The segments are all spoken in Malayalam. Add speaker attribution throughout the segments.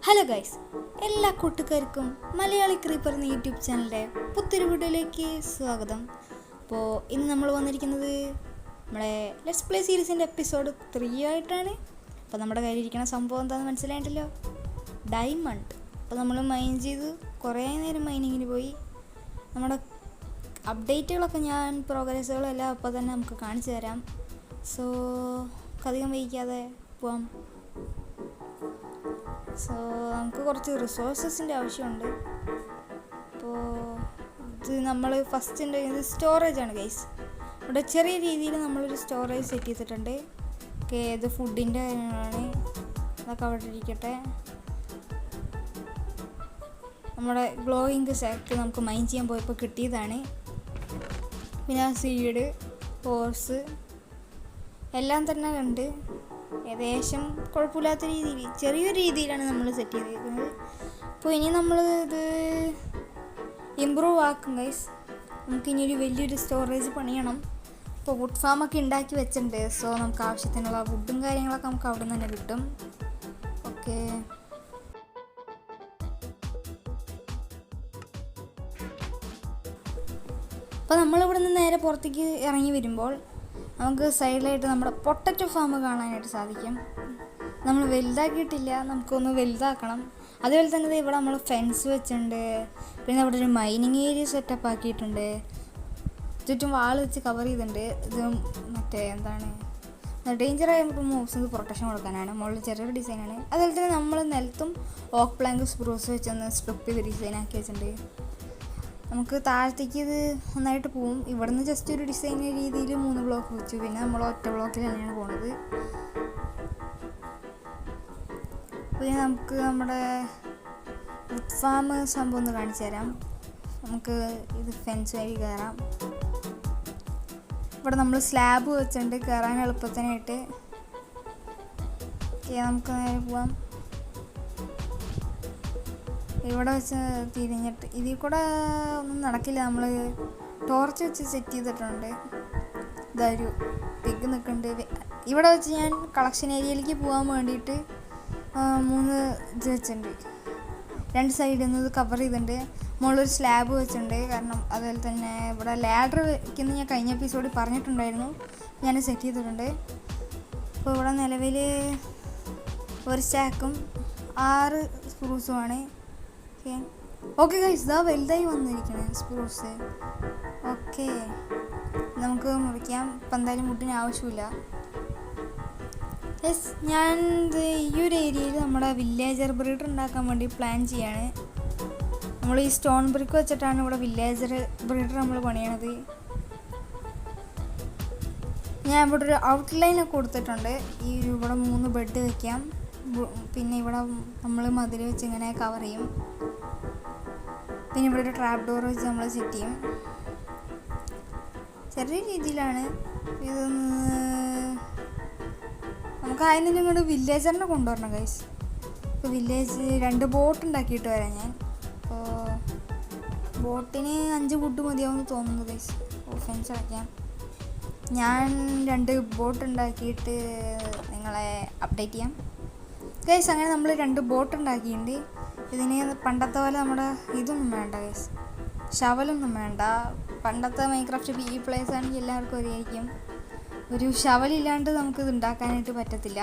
Speaker 1: ഹലോ ഗൈസ്, എല്ലാ കൂട്ടുകാർക്കും മലയാളി ക്രീപ്പർ എന്ന യൂട്യൂബ് ചാനലിൻ്റെ പുതിയൊരു വീഡിയോയിലേക്ക് സ്വാഗതം. അപ്പോൾ ഇന്ന് നമ്മൾ വന്നിരിക്കുന്നത് നമ്മുടെ ലെറ്റ്സ് പ്ലേ സീരീസിൻ്റെ എപ്പിസോഡ് 3 ആയിട്ടാണ്. അപ്പോൾ നമ്മുടെ കയ്യിലിരിക്കുന്ന സംഭവം എന്താണെന്ന് മനസ്സിലായിട്ടല്ലോ, ഡയമണ്ട്. അപ്പോൾ നമ്മൾ മൈൻ ചെയ്ത് കുറേ നേരം മൈനിങ്ങിന് പോയി. നമ്മുടെ അപ്ഡേറ്റുകളൊക്കെ പ്രോഗ്രസ്സുകളെല്ലാം അപ്പോൾ തന്നെ നമുക്ക് കാണിച്ചു തരാം. സോ അധികം വൈകാതെ പോവാം. സോ നമുക്ക് കുറച്ച് റിസോഴ്സസിൻ്റെ ആവശ്യമുണ്ട്. അപ്പോൾ ഇത് നമ്മൾ ഫസ്റ്റ് ഇത് സ്റ്റോറേജാണ് ഗൈസ്. ഇവിടെ ചെറിയ രീതിയിൽ നമ്മളൊരു സ്റ്റോറേജ് സെറ്റ് ചെയ്തിട്ടുണ്ട്. ഓക്കെ, ഇത് ഫുഡിൻ്റെ കാര്യങ്ങളാണ്, അതൊക്കെ അവിടെ ഇരിക്കട്ടെ. നമ്മുടെ ഗ്ലോയിങ് സാക്ക് നമുക്ക് മൈൻ ചെയ്യാൻ പോയപ്പോൾ കിട്ടിയതാണ്. പിന്നെ സീഡ്, ഹോഴ്സ് എല്ലാം തന്നെ കണ്ട് ഏകദേശം കുഴപ്പമില്ലാത്ത രീതിയിൽ ചെറിയൊരു രീതിയിലാണ് നമ്മൾ സെറ്റ് ചെയ്തിരിക്കുന്നത്. അപ്പോൾ ഇനി നമ്മൾ ഇത് ഇമ്പ്രൂവ് ആക്കും ഗൈസ്. നമുക്കിനി ഒരു വലിയൊരു സ്റ്റോറേജ് പണിയണം. ഇപ്പോൾ വുഡ് ഫാമൊക്കെ ഉണ്ടാക്കി വെച്ചിട്ടുണ്ട്. സോ നമുക്ക് ആവശ്യത്തിനുള്ള വുഡും കാര്യങ്ങളൊക്കെ നമുക്ക് അവിടെ നിന്ന് തന്നെ കിട്ടും. ഓക്കെ, അപ്പോൾ നമ്മളിവിടെ നിന്ന് നേരെ പുറത്തേക്ക് ഇറങ്ങി വരുമ്പോൾ നമുക്ക് സൈഡിലായിട്ട് നമ്മുടെ പൊട്ടറ്റോ ഫാം കാണാനായിട്ട് സാധിക്കും. നമ്മൾ വലുതാക്കിയിട്ടില്ല, നമുക്കൊന്ന് വലുതാക്കണം. അതുപോലെ തന്നെ ഇവിടെ നമ്മൾ ഫെൻസ് വെച്ചിട്ടുണ്ട്. പിന്നെ അവിടെ ഒരു മൈനിങ് ഏരിയ സെറ്റപ്പ് ആക്കിയിട്ടുണ്ട്. ചുറ്റും വാൾ വെച്ച് കവർ ചെയ്തിട്ടുണ്ട്. ഇത് മറ്റേ എന്താണ് ഡേഞ്ചറായ മൂവ്സ് പ്രൊട്ടക്ഷൻ കൊടുക്കാനാണ്. മുകളിൽ ചെറിയൊരു ഡിസൈനാണ്. അതുപോലെ തന്നെ നമ്മൾ നിലത്തും ഓക്ക് പ്ലാങ്ക് സ്പ്രൂസ് വെച്ചൊന്ന് സ്ട്രിപ്പ് ചെയ്ത് ഡിസൈനാക്കി വെച്ചിട്ടുണ്ട്. നമുക്ക് താഴത്തേക്ക് ഇത് നന്നായിട്ട് പോവും. ഇവിടുന്ന് ജസ്റ്റ് ഒരു ഡിസൈൻ രീതിയിൽ 3 ബ്ലോക്ക് വെച്ചു. പിന്നെ നമ്മൾ ഒറ്റ ബ്ലോക്കിൽ തന്നെയാണ് പോണത്. പിന്നെ നമുക്ക് നമ്മുടെ വുഡ് ഫാം സംഭവം ഒന്ന് കാണിച്ചു തരാം. നമുക്ക് ഇത് ഫെൻസ് വഴി കയറാം. ഇവിടെ നമ്മൾ സ്ലാബ് വെച്ചിട്ടുണ്ട് കയറാൻ എളുപ്പത്തിനായിട്ട്. ഓക്കെ, നമുക്ക് നേരെ പോവാം. ഇവിടെ വെച്ച് തിരിഞ്ഞിട്ട് ഇതിൽ കൂടെ ഒന്നും നടക്കില്ല. നമ്മൾ ടോർച്ച് വെച്ച് സെറ്റ് ചെയ്തിട്ടുണ്ട്. ഇതൊരു പിഗ് നിൽക്കുന്നുണ്ട്. ഇവിടെ വെച്ച് ഞാൻ കളക്ഷൻ ഏരിയയിലേക്ക് പോകാൻ വേണ്ടിയിട്ട് 3 ഇത് വെച്ചിട്ടുണ്ട്. 2 സൈഡിൽ നിന്ന് ഇത് കവർ ചെയ്തിട്ടുണ്ട്. മുകളിലൊരു സ്ലാബ് വെച്ചിട്ടുണ്ട്. കാരണം അതുപോലെ തന്നെ ഇവിടെ ലാഡർ വയ്ക്കുന്നത് ഞാൻ കഴിഞ്ഞ എപ്പിസോഡിൽ പറഞ്ഞിട്ടുണ്ടായിരുന്നു. ഞാൻ സെറ്റ് ചെയ്തിട്ടുണ്ട്. അപ്പോൾ ഇവിടെ നിലവിൽ ഒരു സ്റ്റാക്കും 6 സ്ക്രൂസുമാണ്. ഓക്കെ ഗൈസ്, ഇതാ വലുതായി വന്നിരിക്കണേ സ്പ്രൂസ്. ഓക്കെ, നമുക്ക് മുറിക്കാം. ഇപ്പം എന്തായാലും മുട്ടിന് ആവശ്യമില്ല. യെസ്, ഞാൻ ഈ ഒരു ഏരിയയിൽ നമ്മുടെ വില്ലേജർ ബ്രീഡർ ഉണ്ടാക്കാൻ വേണ്ടി പ്ലാൻ ചെയ്യാണ്. നമ്മൾ ഈ സ്റ്റോൺ ബ്രിക്ക് വെച്ചിട്ടാണ് ഇവിടെ വില്ലേജർ ബ്രീഡർ നമ്മൾ പണിയണത്. ഞാൻ ഇവിടെ ഒരു ഔട്ട്ലൈനൊക്കെ കൊടുത്തിട്ടുണ്ട്. ഈ ഇവിടെ 3 ബെഡ് വയ്ക്കാം. പിന്നെ ഇവിടെ നമ്മൾ മതിൽ വെച്ച് ഇങ്ങനെ കവർ ചെയ്യും. പിന്നെ ഇവിടെ ഒരു ട്രാപ്പ് ഡോർ വെച്ച് നമ്മൾ സെറ്റ് ചെയ്യും. ചെറിയ രീതിയിലാണ് ഇതൊന്ന്. നമുക്ക് ആദ്യം ഇങ്ങോട്ട് വില്ലേജറിനെ കൊണ്ടുവരണം ഗൈസ്. ഇപ്പോൾ വില്ലേജ് 2 ബോട്ട് ഉണ്ടാക്കിയിട്ട് വരാം ഞാൻ. അപ്പോൾ ബോട്ടിന് 5 വുഡ് മതിയാവുമെന്ന് തോന്നുന്നു ഗൈസ്. ഫെൻസ് അടയ്ക്കാം. ഞാൻ 2 ബോട്ട് ഉണ്ടാക്കിയിട്ട് നിങ്ങളെ അപ്ഡേറ്റ് ചെയ്യാം ഗൈസ്. അങ്ങനെ നമ്മൾ 2 ബോട്ട് ഉണ്ടാക്കിയിട്ടുണ്ട്. ഇതിന് പണ്ടത്തെ പോലെ നമ്മുടെ ഇതൊന്നും വേണ്ട ഗൈസ്, ഷവലൊന്നും വേണ്ട. പണ്ടത്തെ മൈൻക്രാഫ്റ്റ് PE പ്ലേസ് ആണെങ്കിൽ എല്ലാവർക്കും അറിയായിരിക്കും. ഒരു ഷവലില്ലാണ്ട് നമുക്കിത് ഉണ്ടാക്കാനായിട്ട് പറ്റത്തില്ല.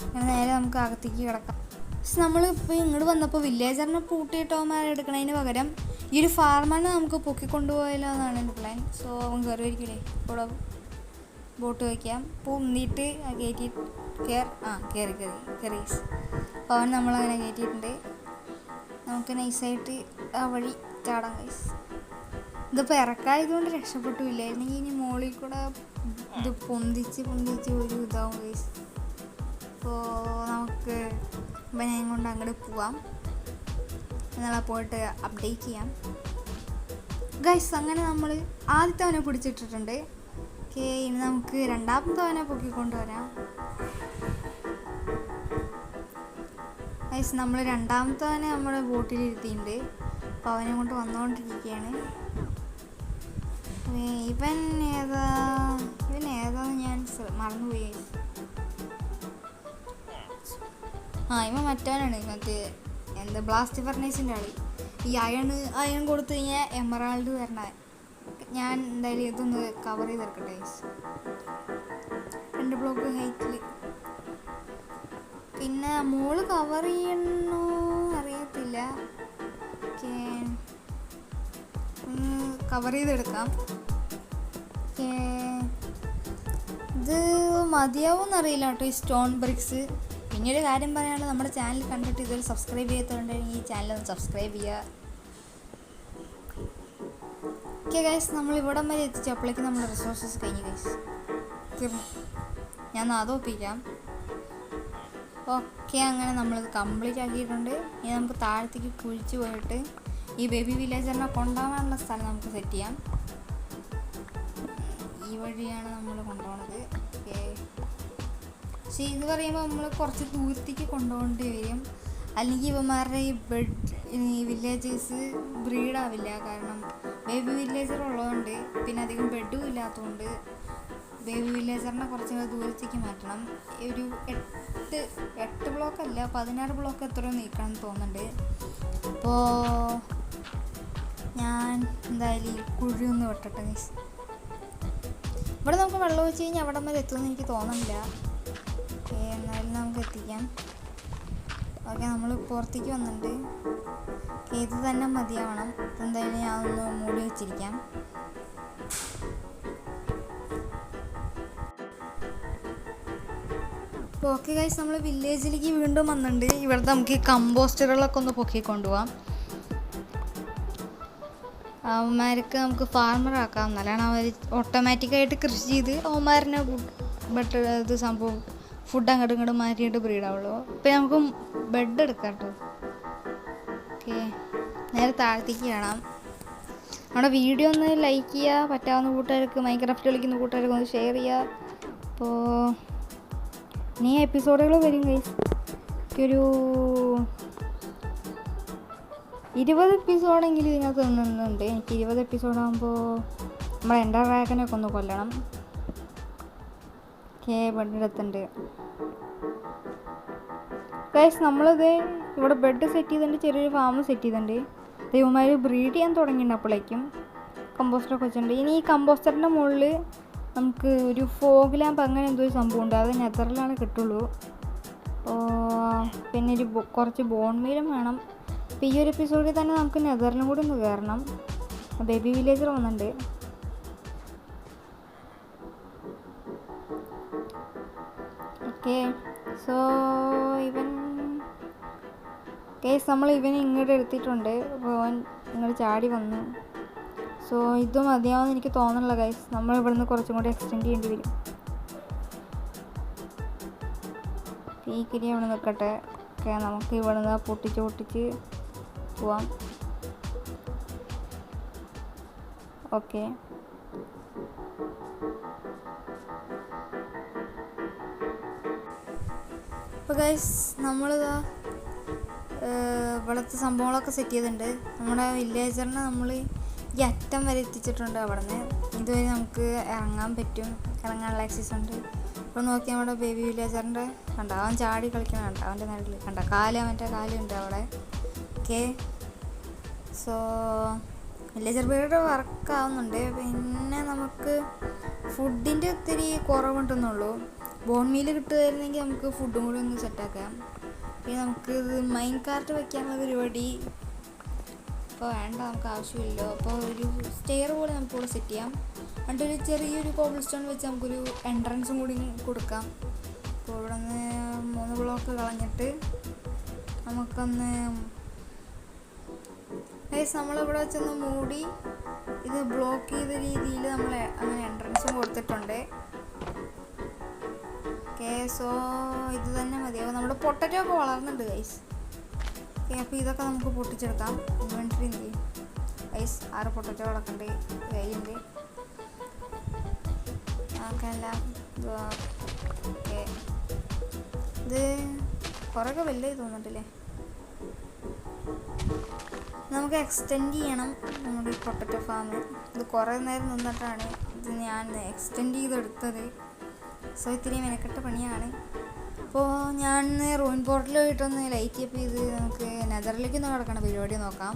Speaker 1: അങ്ങനെ നേരെ നമുക്ക് അകത്തേക്ക് കിടക്കാം. പക്ഷെ നമ്മളിപ്പോൾ ഇങ്ങോട്ട് വന്നപ്പോൾ വില്ലേജറിനെ പൂട്ടിയിട്ടോമാരെടുക്കണതിന് പകരം ഈ ഒരു ഫാർമറിനെ നമുക്ക് പൊക്കിക്കൊണ്ടുപോയാലോ എന്നാണ് എൻ്റെ പ്ലാൻ. സോ അവൻ കയറി വരിക്കില്ലേ, ഇവിടെ ബോട്ട് വയ്ക്കാം. പൊന്നിട്ട് കയറ്റി കയറി അപ്പോൾ അവൻ നമ്മളങ്ങനെ കയറ്റിയിട്ടുണ്ട്. നമുക്ക് നൈസായിട്ട് ആ വഴി ചാടാം ഗൈസ്. ഇതിപ്പോൾ ഇറക്കായതുകൊണ്ട് രക്ഷപ്പെട്ടു. ഇല്ലായിരുന്നെങ്കിൽ ഇനി മുകളിൽ കൂടെ ഇത് പൊന്തിച്ച് ഒരു ഇതാവും ഗൈസ്. അപ്പോൾ നമുക്ക് ഞാൻ കൊണ്ട് അങ്ങോട്ട് പോവാം. എന്നാൽ പോയിട്ട് അപ്ഡേറ്റ് ചെയ്യാം ഗൈസ്. അങ്ങനെ നമ്മൾ ആദ്യത്തെ അവനെ പിടിച്ചിട്ടിട്ടുണ്ട്. ഓക്കെ, ഇനി നമുക്ക് രണ്ടാമത്തെ അവനെ പൊക്കിക്കൊണ്ടുവരാം ഗൈസ്. നമ്മൾ രണ്ടാമത്തവനെ നമ്മുടെ ബോട്ടിലിരുത്തിയിട്ടുണ്ട്. അപ്പോൾ അവനെ കൊണ്ട് വന്നുകൊണ്ടിരിക്കുകയാണ്. ഇവൻ ഏതാന്ന് ഞാൻ മറന്നുപോയി. ഇവ മറ്റവനാണ് മറ്റേ എന്താ ബ്ലാസ്റ്റ് ഫർണേസിൻ്റെ ആള്. ഈ അയൺ കൊടുത്തു കഴിഞ്ഞാൽ എമറാൾഡ് വരണ. ഞാൻ എന്തായാലും ഇതൊന്ന് കവർ ചെയ്തെടുക്കട്ടെ. 2 ബ്ലോക്ക് ഹൈറ്റിൽ. പിന്നെ മോള് കവർ ചെയ്യണോ അറിയത്തില്ല. ഓക്കെ, കവർ ചെയ്തെടുക്കാം. ഓക്കെ, ഇത് മതിയാവുമെന്നറിയില്ല കേട്ടോ ഈ സ്റ്റോൺ ബ്രിക്സ്. പിന്നീട് കാര്യം പറയാനുള്ളത്, നമ്മുടെ ചാനൽ കണ്ടിട്ട് ഇതൊരു സബ്സ്ക്രൈബ് ചെയ്യാത്തതുകൊണ്ടെങ്കിൽ ഈ ചാനൽ ഒന്ന് സബ്സ്ക്രൈബ് ചെയ്യുക. ഓക്കെ ഗൈസ്, നമ്മൾ ഇവിടം വരെ എത്തിച്ചപ്പോഴേക്കും നമ്മുടെ റിസോഴ്സസ് കഴിഞ്ഞു ഗൈസ്, തീർന്നു. ഞാൻ അത് ഒപ്പിക്കാം. ഓക്കെ, അങ്ങനെ നമ്മളിത് കംപ്ലീറ്റ് ആക്കിയിട്ടുണ്ട്. ഇനി നമുക്ക് താഴത്തേക്ക് കുഴിച്ച് പോയിട്ട് ഈ ബേബി വില്ലേജറിനെ കൊണ്ടുപോകാനുള്ള സ്ഥലം നമുക്ക് സെറ്റ് ചെയ്യാം. ഈ വഴിയാണ് നമ്മൾ കൊണ്ടുപോകുന്നത്. ഓക്കെ, പക്ഷേ ഇത് പറയുമ്പോൾ നമ്മൾ കുറച്ച് ദൂരത്തേക്ക് കൊണ്ടുപോകേണ്ടി വരും. അല്ലെങ്കിൽ ഇവന്മാരുടെ ഈ വില്ലേജേഴ്സ് ബ്രീഡാവില്ല. കാരണം ബേബി വില്ലേജർ ഉള്ളതുകൊണ്ട്, പിന്നെ അധികം ബെഡും ഇല്ലാത്തതുകൊണ്ട് ബേബി വില്ലേജറിനെ കുറച്ച് ദൂരത്തേക്ക് മാറ്റണം. ഒരു 8 ബ്ലോക്കല്ല 16 ബ്ലോക്ക് എത്രയോ നീക്കണം എന്ന് തോന്നുന്നുണ്ട്. അപ്പോൾ ഞാൻ എന്തായാലും ഈ കുഴി ഒന്ന് വെട്ടട്ടെ. ഇവിടെ നമുക്ക് വെള്ളം ഒഴിച്ച് കഴിഞ്ഞാൽ അവിടെ വരെ എത്തുമെന്ന് എനിക്ക് തോന്നുന്നില്ല. ഓക്കെ, എന്നാലും നമുക്ക് എത്തിക്കാം. ഓക്കെ, നമ്മൾ പുറത്തേക്ക് വന്നിട്ടുണ്ട്. ഇത് തന്നെ മതിയാവണം. എന്തായാലും ഞാൻ ഒന്ന് മൂടി വെച്ചിരിക്കാം. ഓക്കെ ഗൈസ്, നമ്മൾ വില്ലേജിലേക്ക് വീണ്ടും വന്നിട്ടുണ്ട്. ഇവിടുത്തെ നമുക്ക് ഈ കമ്പോസ്റ്ററുകളൊക്കെ ഒന്ന് പൊക്കിക്കൊണ്ടുപോകാം. അവന്മാർക്ക് നമുക്ക് ഫാർമറാക്കാം. എന്നാലാണ് അവർ ഓട്ടോമാറ്റിക്കായിട്ട് കൃഷി ചെയ്ത് അവന്മാരിനെ ഇത് സംഭവം ഫുഡ് അങ്ങോട്ടും ഇങ്ങോട്ടും മാറ്റിയിട്ട് ബ്രീഡാവുള്ളൂ. ഇപ്പം നമുക്ക് ബെഡ് എടുക്കാം കേട്ടോ. ഓക്കെ, നേരെ താഴത്തേക്ക് കാണാം. നമ്മുടെ വീഡിയോ ഒന്ന് ലൈക്ക് ചെയ്യുക, പറ്റാവുന്ന കൂട്ടുകാർക്ക്, മൈൻക്രാഫ്റ്റ് കളിക്കുന്ന കൂട്ടുകാർക്ക് ഒന്ന് ഷെയർ ചെയ്യുക. അപ്പോൾ ഇനി എപ്പിസോഡുകൾ വരും ഗൈസ്. ഒരു 20 എപ്പിസോഡെങ്കിലും ഇതിനകത്ത് നിന്നുണ്ട്. എനിക്ക് 20 എപ്പിസോഡാകുമ്പോൾ നമ്മുടെ എൻഡർ ഡ്രാഗനൊക്കെ ഒന്ന് കൊല്ലണം. Okay, bed guys. നമ്മളിത് ഇവിടെ ബെഡ് സെറ്റ് ചെയ്തിട്ടുണ്ട്, ചെറിയൊരു ഫാം സെറ്റ് ചെയ്തിട്ടുണ്ട്. ദൈവമാർ ബ്രീഡ് ചെയ്യാൻ തുടങ്ങിയിട്ടുണ്ട്. അപ്പോഴേക്കും കമ്പോസ്റ്ററൊക്കെ വെച്ചിട്ടുണ്ട്. ഇനി ഈ കമ്പോസ്റ്ററിൻ്റെ മുകളിൽ നമുക്ക് ഒരു ഫോഗ് ലാമ്പ് അങ്ങനെ എന്തോ ഒരു സംഭവമുണ്ട്. അത് നെതറിലാണ് കിട്ടുള്ളൂ. പിന്നെ കുറച്ച് ബോൺ മീലും വേണം. അപ്പോൾ ഈ ഒരു എപ്പിസോഡിൽ തന്നെ നമുക്ക് നെതറിലും കൂടി ഒന്ന് കയറണം. ബേബി വില്ലേജർ വന്നിട്ടുണ്ട്. ഓക്കെ, സോ നമ്മൾ ഇവനെ ഇങ്ങോട്ട് എടുത്തിട്ടുണ്ട്. അപ്പോൾ അവൻ ഇങ്ങോട്ട് ചാടി വന്നു. സോ ഇത് മതിയാവുമെന്ന് എനിക്ക് തോന്നുന്നില്ല ഗൈസ്. നമ്മൾ ഇവിടുന്ന് കുറച്ചും കൂടി എക്സ്റ്റെൻഡ് ചെയ്യേണ്ടി വരും. ഈ കിരി അവിടെ നിൽക്കട്ടെ. ഓക്കെ, നമുക്ക് ഇവിടുന്ന് പൊട്ടിച്ച് പോവാം. ഓക്കെ, അപ്പോൾ ഗൈസ് നമ്മളിതാ ഇവിടുത്തെ സംഭവങ്ങളൊക്കെ സെറ്റ് ചെയ്തിട്ടുണ്ട്. നമ്മുടെ വില്ലേജറിനെ നമ്മൾ ഈ അറ്റം വരെ എത്തിച്ചിട്ടുണ്ട്. അവിടെ നിന്ന് ഇതുവരെ നമുക്ക് ഇറങ്ങാൻ പറ്റും, ഇറങ്ങാനുള്ള ആക്സസ് ഉണ്ട്. ഇപ്പോൾ നോക്കി നമ്മുടെ ബേബി വില്ലേജറിൻ്റെ കണ്ട, അവൻ ചാടി കളിക്കണം കണ്ട, അവൻ്റെ നാട്ടിൽ കണ്ട അവൻ്റെ കാലുണ്ട് അവിടെ. ഓക്കെ, സോ വില്ലേജർ ബ്രീഡ് വർക്കാവുന്നുണ്ട്. പിന്നെ നമുക്ക് ഫുഡിൻ്റെ ഒത്തിരി കുറവുണ്ടെന്നുള്ളൂ. ബോൺ മീല് കിട്ടുമായിരുന്നെങ്കിൽ നമുക്ക് ഫുഡും കൂടി ഒന്ന് സെറ്റാക്കാം. പിന്നെ നമുക്ക് ഇത് മൈൻ കാർട്ട് വയ്ക്കാനുള്ള പരിപാടി ഇപ്പോൾ വേണ്ട, നമുക്ക് ആവശ്യമില്ല. അപ്പോൾ ഒരു സ്റ്റെയർ പോലെ നമുക്കിവിടെ സെറ്റ് ചെയ്യാം. എന്നിട്ട് ഒരു ചെറിയൊരു കോബിൾ സ്റ്റോൺ വെച്ച് നമുക്കൊരു എൻട്രൻസും കൂടി കൊടുക്കാം. അപ്പോൾ ഇവിടെ നിന്ന് 3 ബ്ലോക്ക് കളഞ്ഞിട്ട് നമുക്കൊന്ന് നമ്മളിവിടെ വെച്ചൊന്ന് മൂടി ഇത് ബ്ലോക്ക് ചെയ്ത രീതിയിൽ നമ്മൾ അങ്ങനെ എൻട്രൻസും കൊടുത്തിട്ടുണ്ട്. ഓക്കെ, സോ ഇത് തന്നെ മതിയാവും. നമ്മുടെ പൊട്ടറ്റോ ഒക്കെ വളർന്നുണ്ട് ഗൈസ്. ഓക്കെ, അപ്പോൾ ഇതൊക്കെ നമുക്ക് പൊട്ടിച്ചെടുക്കാം. ഇൻവെൻട്രി എന്ത് ചെയ്യും ഗൈസ്? 6 പൊട്ടറ്റോ കിടക്കുന്നുണ്ട് കയ്യുണ്ട്. നമുക്കെല്ലാം ഓക്കെ, ഇത് കുറേയൊക്കെ വലുതായി തോന്നുന്നുണ്ടല്ലേ. നമുക്ക് എക്സ്റ്റെൻഡ് ചെയ്യണം നമ്മുടെ ഈ പൊട്ടറ്റോ ഫാം. ഇത് കുറേ നേരം നിന്നിട്ടാണ് ഇത് ഞാൻ എക്സ്റ്റെൻഡ് ചെയ്തെടുത്തത്. സോ ഇത്തിരി മെനക്കെട്ട പണിയാണ്. അപ്പോൾ ഞാൻ റൂൻ പോർട്ടൽ പോയിട്ടൊന്ന് ലൈറ്റ് അപ്പ് ചെയ്ത് നമുക്ക് നെതറിലേക്ക് ഒന്ന് കിടക്കണ പരിപാടി നോക്കാം.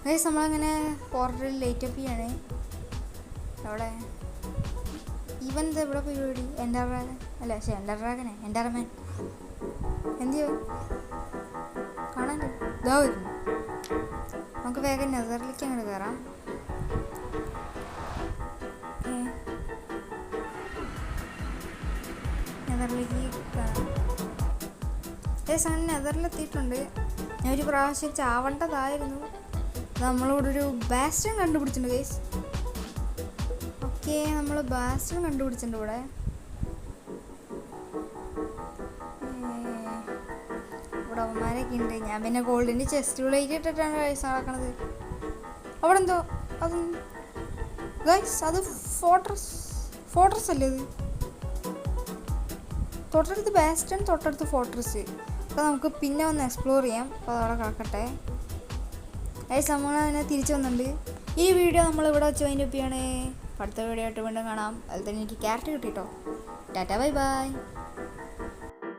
Speaker 1: ഗൈസ് നമ്മളങ്ങനെ പോർട്ടലിൽ ലൈറ്റ് അപ്പ് ചെയ്യാണ്. അവിടെ ഇവൻ എന്താ ഇവിടെ പരിപാടി? എൻ്റെ ഡ്രാഗൻ അല്ല, പക്ഷേ എൻ്റെ ഡ്രാഗനെ എൻ്റെ അറമൻ എന്ത് ചെയ്യും കാണാൻ ഇതാ വരുന്നു. നമുക്ക് വേഗം നെതറിലേക്ക് അങ്ങോട്ട് കയറാം. നെതറിലേക്ക് കയറാം. അങ്ങനെ നെതറിലെത്തിയിട്ടുണ്ട്. ഞാൻ ഒരു പ്രാവശ്യം ചാവേണ്ടതായിരുന്നു. നമ്മളിവിടെ ഒരു ബാസ്റ്റൺ കണ്ടുപിടിച്ചിട്ടുണ്ട് ഗൈസ്. ഓക്കെ, നമ്മൾ ബാസ്റ്റൺ കണ്ടുപിടിച്ചിട്ടുണ്ട് ഇവിടെ. ഇവിടെ അവന്മാരൊക്കെ ഉണ്ട്. ഞാൻ പിന്നെ ഗോൾഡിൻ്റെ ചെസ്റ്റുകളിലേക്ക് ഇട്ടിട്ടാണ് ഗൈസ് നടക്കണത്. അവിടെ എന്തോ അത് ഗൈസ്, അത് ഫോർട്രസ് അല്ലേ ഇത്? തൊട്ടടുത്ത് ബാസ്റ്റൺ, തൊട്ടടുത്ത് ഫോർട്രസ്. അപ്പോൾ നമുക്ക് പിന്നെ ഒന്ന് എക്സ്പ്ലോർ ചെയ്യാം. അപ്പോൾ അതവിടെ കിടക്കട്ടെ ഗൈസ്. നമ്മളതിനെ തിരിച്ചു വന്നിട്ടുണ്ട്. ഈ വീഡിയോ നമ്മളിവിടെ വെച്ച് വൈൻഡ് അപ്പ് ചെയ്യണേ. അടുത്ത വീഡിയോ ആയിട്ട് വീണ്ടും കാണാം. അതിൽ തന്നെ എനിക്ക് ക്യാരറ്റ് കിട്ടിട്ടോ. Tata, bye by.